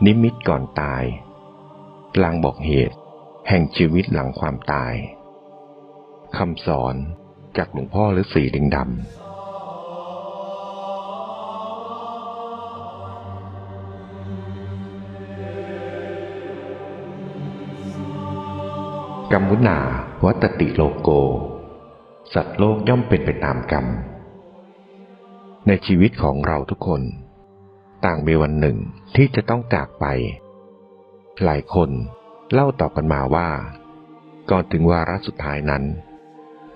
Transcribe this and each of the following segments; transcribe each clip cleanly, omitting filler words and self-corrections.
นิมิตก่อนตายลางบอกเหตุแห่งชีวิตหลังความตายคำสอนจากหลวงพ่อฤาษีลิงดำกัมมุนาวัตติโลโกสัตว์โลกย่อมเป็นไปตามกรรมในชีวิตของเราทุกคนต่างมีวันหนึ่งที่จะต้องจากไปหลายคนเล่าต่อกันมาว่าก่อนถึงวาระสุดท้ายนั้น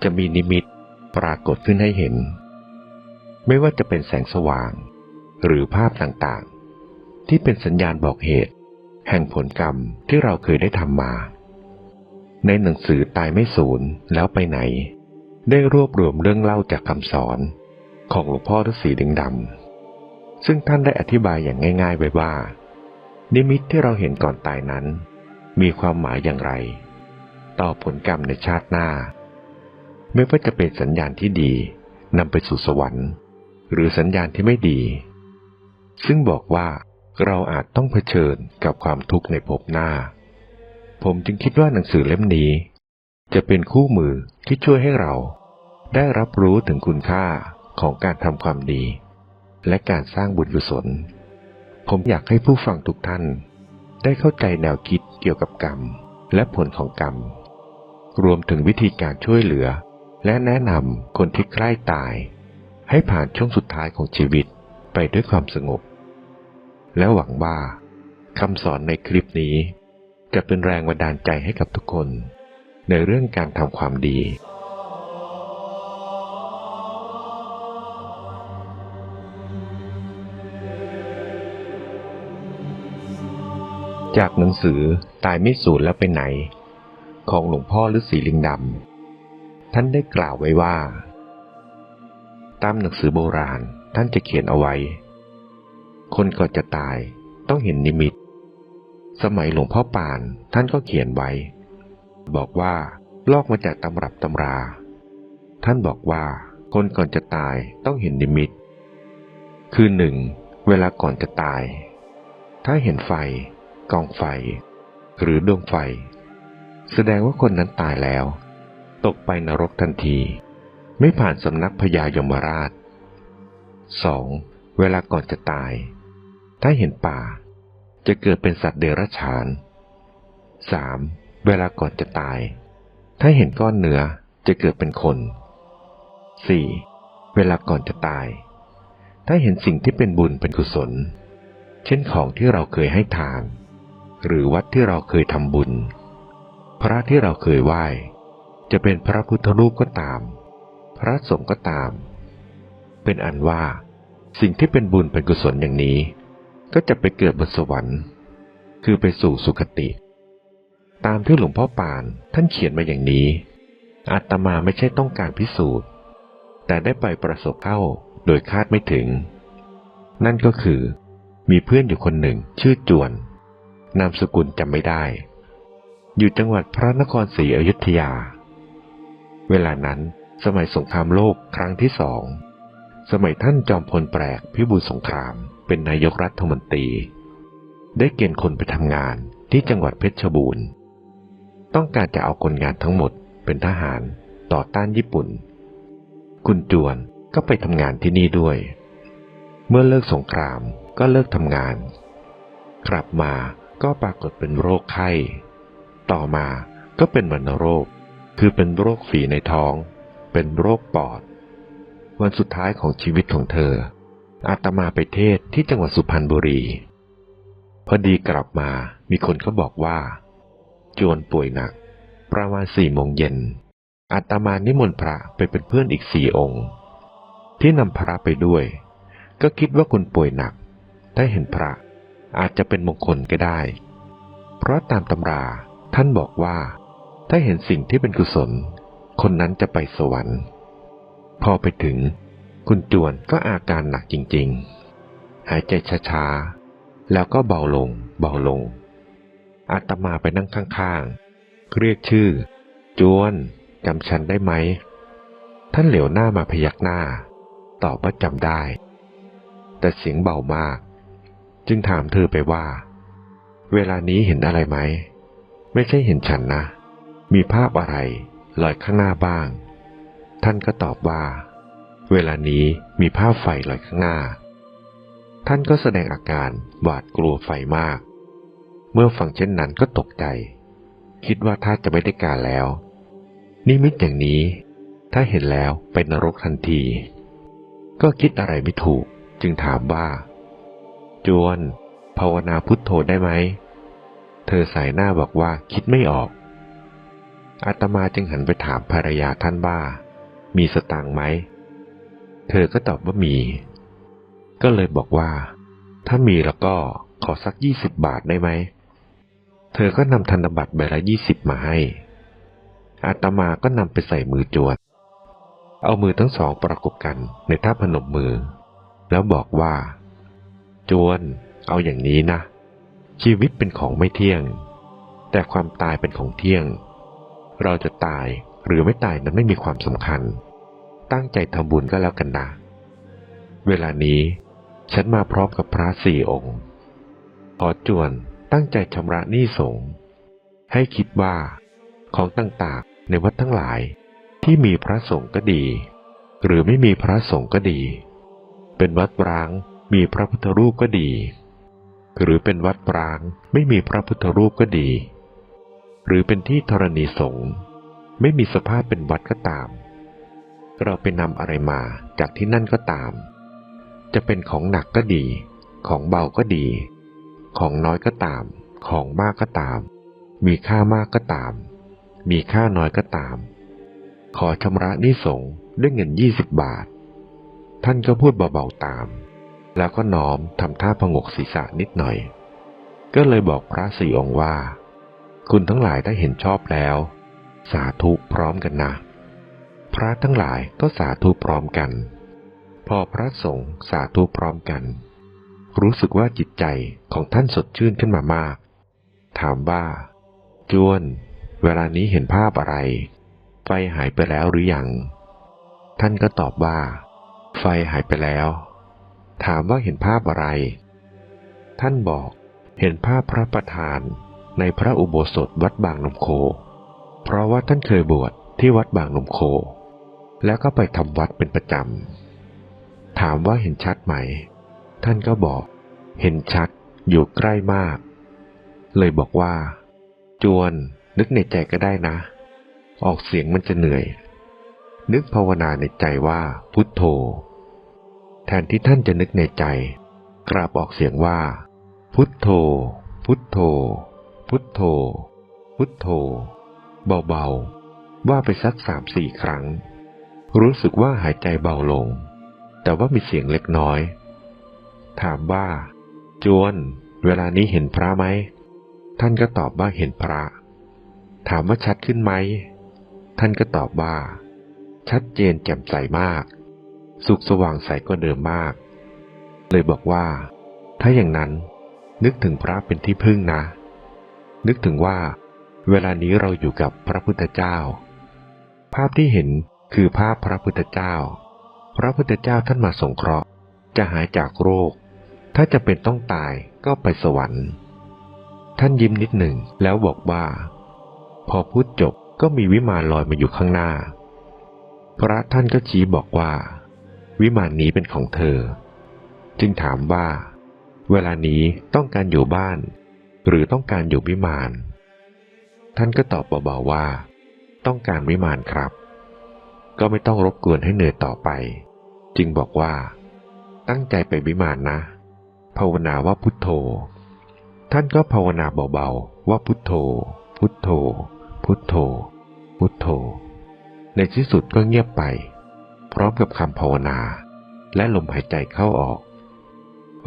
จะมีนิมิตปรากฏขึ้นให้เห็นไม่ว่าจะเป็นแสงสว่างหรือภาพต่างๆที่เป็นสัญญาณบอกเหตุแห่งผลกรรมที่เราเคยได้ทำมาในหนังสือตายไม่สูญแล้วไปไหนได้รวบรวมเรื่องเล่าจากคำสอนของหลวงพ่อฤาษีลิงดำซึ่งท่านได้อธิบายอย่างง่ายๆไว้ว่านิมิตที่เราเห็นก่อนตายนั้นมีความหมายอย่างไรต่อผลกรรมในชาติหน้าไม่ว่าจะเป็นสัญญาณที่ดีนำไปสู่สวรรค์หรือสัญญาณที่ไม่ดีซึ่งบอกว่าเราอาจต้องเผชิญกับความทุกข์ในภพหน้าผมจึงคิดว่าหนังสือเล่มนี้จะเป็นคู่มือที่ช่วยให้เราได้รับรู้ถึงคุณค่าของการทำความดีและการสร้างบุญกุศลผมอยากให้ผู้ฟังทุกท่านได้เข้าใจแนวคิดเกี่ยวกับกรรมและผลของกรรมรวมถึงวิธีการช่วยเหลือและแนะนำคนที่ใกล้ตายให้ผ่านช่วงสุดท้ายของชีวิตไปด้วยความสงบและหวังว่าคำสอนในคลิปนี้จะเป็นแรงบันดาลใจให้กับทุกคนในเรื่องการทำความดีจากหนังสือตายไม่สูญแล้วไปไหนของหลวงพ่อฤาษีลิงดำท่านได้กล่าวไว้ว่าตามหนังสือโบราณท่านจะเขียนเอาไว้คนก่อนจะตายต้องเห็นนิมิตสมัยหลวงพ่อปานท่านก็เขียนไว้บอกว่าลอกมาจากตำรับตำราท่านบอกว่าคนก่อนจะตายต้องเห็นนิมิตคือหนึ่งเวลาก่อนจะตายถ้าเห็นไฟกองไฟหรือดวงไฟแสดงว่าคนนั้นตายแล้วตกไปนรกทันทีไม่ผ่านสำนักพญายมราช 2. เวลาก่อนจะตายถ้าเห็นป่าจะเกิดเป็นสัตว์เดรัจฉาน 3. เวลาก่อนจะตายถ้าเห็นก้อนเนื้อจะเกิดเป็นคน 4. เวลาก่อนจะตายถ้าเห็นสิ่งที่เป็นบุญเป็นกุศลเช่นของที่เราเคยให้ทานหรือวัดที่เราเคยทำบุญพระที่เราเคยไหว้จะเป็นพระพุทธรูปก็ตามพระสงฆ์ก็ตามเป็นอันว่าสิ่งที่เป็นบุญเป็นกุศลอย่างนี้ก็จะไปเกิดบนสวรรค์คือไปสู่สุคติตามที่หลวงพ่อปานท่านเขียนมาอย่างนี้อาตมาไม่ใช่ต้องการพิสูจน์แต่ได้ไปประสบเข้าโดยคาดไม่ถึงนั่นก็คือมีเพื่อนอยู่คนหนึ่งชื่อจวนนามสกุลจำไม่ได้อยู่จังหวัดพระนครศรีอยุธยาเวลานั้นสมัยสงครามโลกครั้งที่2สมัยท่านจอมพลแปลกพิบูลสงครามเป็นนายกรัฐมนตรีได้เกณฑ์คนไปทำงานที่จังหวัดเพชรบูรณ์ต้องการจะเอาคนงานทั้งหมดเป็นทหารต่อต้านญี่ปุ่นคุณจวนก็ไปทำงานที่นี่ด้วยเมื่อเลิกสงครามก็เลิกทำงานกลับมาก็ปรากฏเป็นโรคไข้ต่อมาก็เป็นวัณโรคคือเป็นโรคฝีในท้องเป็นโรคปอดวันสุดท้ายของชีวิตของเธออาตมาไปเทศที่จังหวัดสุพรรณบุรีพอดีกลับมามีคนเขาบอกว่าจวนป่วยหนักประมาณ4 โมงเย็นอาตมานิมนต์พระไปเป็นเพื่อนอีก4 องค์ที่นำพระไปด้วยก็คิดว่าคนป่วยหนักถ้าเห็นพระอาจจะเป็นมงคลก็ได้เพราะตามตำราท่านบอกว่าถ้าเห็นสิ่งที่เป็นกุศลคนนั้นจะไปสวรรค์พอไปถึงคุณจวนก็อาการหนักจริงๆหายใจช้าๆแล้วก็เบาลงเบาลงอาตมาไปนั่งข้างๆเรียกชื่อจวนจำฉันได้ไหมท่านเหลียวหน้ามาพยักหน้าตอบว่าจำได้แต่เสียงเบามากจึงถามเธอไปว่า เวลานี้เห็นอะไรไหมไม่ใช่เห็นฉันนะมีภาพอะไรลอยข้างหน้าบ้างท่านก็ตอบว่าเวลานี้มีภาพไฟลอยข้างหน้าท่านก็แสดงอาการหวาดกลัวไฟมากเมื่อฟังเช่นนั้นก็ตกใจคิดว่าถ้าจะไม่ได้การแล้วนิมิตอย่างนี้ถ้าเห็นแล้วไปนรกทันทีก็คิดอะไรไม่ถูกจึงถามว่าจวนภาวนาพุทโธได้ไหมเธอสายหน้าบอกว่าคิดไม่ออกอาตมาจึงหันไปถามภรรยาท่านว่ามีสตางค์ไหมเธอก็ตอบว่ามีก็เลยบอกว่าถ้ามีแล้วก็ขอสัก20 บาทได้ไหมเธอก็นำธนบัตรใบละ20มาให้อาตมาก็นำไปใส่มือจวนเอามือทั้งสองประกบกันในท่าพนมมือแล้วบอกว่าจวนเอาอย่างนี้นะชีวิตเป็นของไม่เที่ยงแต่ความตายเป็นของเที่ยงเราจะตายหรือไม่ตายนั้นไม่มีความสำคัญตั้งใจทำบุญก็แล้วกันนะเวลานี้ฉันมาพร้อมกับพระ4 องค์ขอจวนตั้งใจชำระหนี้สงฆ์ให้คิดว่าของต่างๆในวัดทั้งหลายที่มีพระสงฆ์ก็ดีหรือไม่มีพระสงฆ์ก็ดีเป็นวัดร้างมีพระพุทธรูปก็ดีหรือเป็นวัดร้างไม่มีพระพุทธรูปก็ดีหรือเป็นที่ธรณีสงฆ์ไม่มีสภาพเป็นวัดก็ตามเราไปนำอะไรมาจากที่นั่นก็ตามจะเป็นของหนักก็ดีของเบาก็ดีของน้อยก็ตามของมากก็ตามมีค่ามากก็ตามมีค่าน้อยก็ตามขอชำระหนี้สงฆ์ด้วยเงิน20 บาทท่านก็พูดเบาๆตามแล้วก็น้อมทำท่าผงกศีรษะนิดหน่อยก็เลยบอกพระ4 องค์ว่าคุณทั้งหลายได้เห็นชอบแล้วสาธุพร้อมกันนะพระทั้งหลายก็สาธุพร้อมกันพอพระสงฆ์สาธุพร้อมกันรู้สึกว่าจิตใจของท่านสดชื่นขึ้นมามากถามว่าจวนเวลานี้เห็นภาพอะไรไฟหายไปแล้วหรือยังท่านก็ตอบว่าไฟหายไปแล้วถามว่าเห็นภาพอะไรท่านบอกเห็นภาพพระประธานในพระอุโบสถวัดบางนมโคเพราะว่าท่านเคยบวชที่วัดบางนมโคแล้วก็ไปทำวัดเป็นประจำถามว่าเห็นชัดไหมท่านก็บอกเห็นชัดอยู่ใกล้มากเลยบอกว่าจวนนึกในใจก็ได้นะออกเสียงมันจะเหนื่อยนึกภาวนาในใจว่าพุทโธแทนที่ท่านจะนึกในใจกราบออกเสียงว่าพุทโธพุทโธพุทโธพุทโธเบาๆว่าไปสัก3-4 ครั้งรู้สึกว่าหายใจเบาลงแต่ว่ามีเสียงเล็กน้อยถามว่าจวนเวลานี้เห็นพระไหมท่านก็ตอบว่าเห็นพระถามว่าชัดขึ้นไหมท่านก็ตอบว่าชัดเจนแจ่มใสมากสุขสว่างใสกว่าเดิมมากเลยบอกว่าถ้าอย่างนั้นนึกถึงพระเป็นที่พึ่งนะนึกถึงว่าเวลานี้เราอยู่กับพระพุทธเจ้าภาพที่เห็นคือภาพพระพุทธเจ้าพระพุทธเจ้าท่านมาสงเคราะห์จะหายจากโรคถ้าจะเป็นต้องตายก็ไปสวรรค์ท่านยิ้มนิดหนึ่งแล้วบอกว่าพอพูดจบก็มีวิมานลอยมาอยู่ข้างหน้าพระท่านก็ชี้บอกว่าวิมานนี้เป็นของเธอจึงถามว่าเวลานี้ต้องการอยู่บ้านหรือต้องการอยู่วิมานท่านก็ตอบเบาๆว่าต้องการวิมานครับก็ไม่ต้องรบกวนให้เหนื่อยต่อไปจึงบอกว่าตั้งใจไปวิมานนะภาวนาว่าพุทโธท่านก็ภาวนาเบาๆว่าพุทโธพุทโธพุทโธพุทโธในที่สุดก็เงียบไปพร้อมกับคำภาวนาและลมหายใจเข้าออก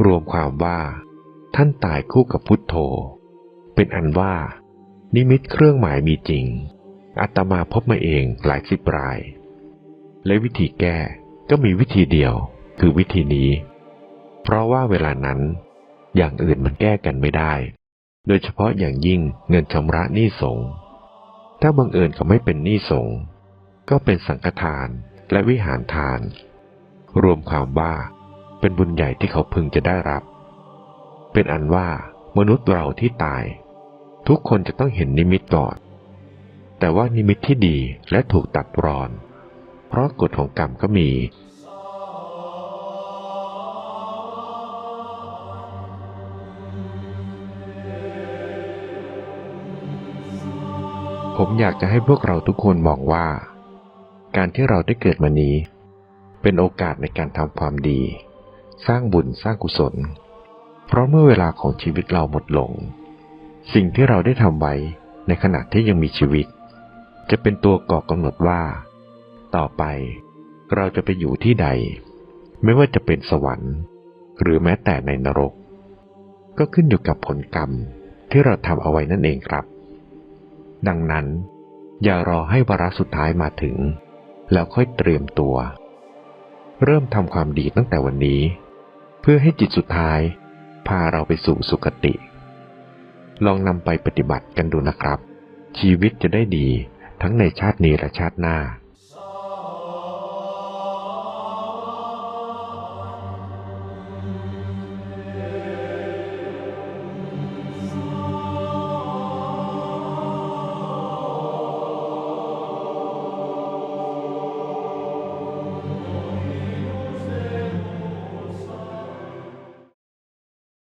รวมความว่าท่านตายคู่กับพุทโธเป็นอันว่านิมิตเครื่องหมายมีจริงอาตมาพบมาเองหลาย10 รายและวิธีแก้ก็มีวิธีเดียวคือวิธีนี้เพราะว่าเวลานั้นอย่างอื่นมันแก้กันไม่ได้โดยเฉพาะอย่างยิ่งเงินชำระหนี้สงฆ์ถ้าบังเอิญเขาไม่เป็นหนี้สงฆ์ก็เป็นสังฆทานและวิหารทานรวมความว่าเป็นบุญใหญ่ที่เขาพึงจะได้รับเป็นอันว่า มนุษย์เราที่ตายทุกคนจะต้องเห็นนิมิตก่อนแต่ว่านิมิตที่ดีและถูกตัดรอนเพราะกฎของกรรมก็มีผมอยากจะให้พวกเราทุกคนมองว่าการที่เราได้เกิดมานี้เป็นโอกาสในการทำความดีสร้างบุญสร้างกุศลเพราะเมื่อเวลาของชีวิตเราหมดลงสิ่งที่เราได้ทำไว้ในขณะที่ยังมีชีวิตจะเป็นตัวก่อกำหนดว่าต่อไปเราจะไปอยู่ที่ใดไม่ว่าจะเป็นสวรรค์หรือแม้แต่ในนรกก็ขึ้นอยู่กับผลกรรมที่เราทำเอาไว้นั่นเองครับดังนั้นอย่ารอให้วาระสุดท้ายมาถึงแล้วค่อยเตรียมตัวเริ่มทำความดีตั้งแต่วันนี้เพื่อให้จิตสุดท้ายพาเราไปสู่สุคติลองนำไปปฏิบัติกันดูนะครับชีวิตจะได้ดีทั้งในชาตินี้และชาติหน้า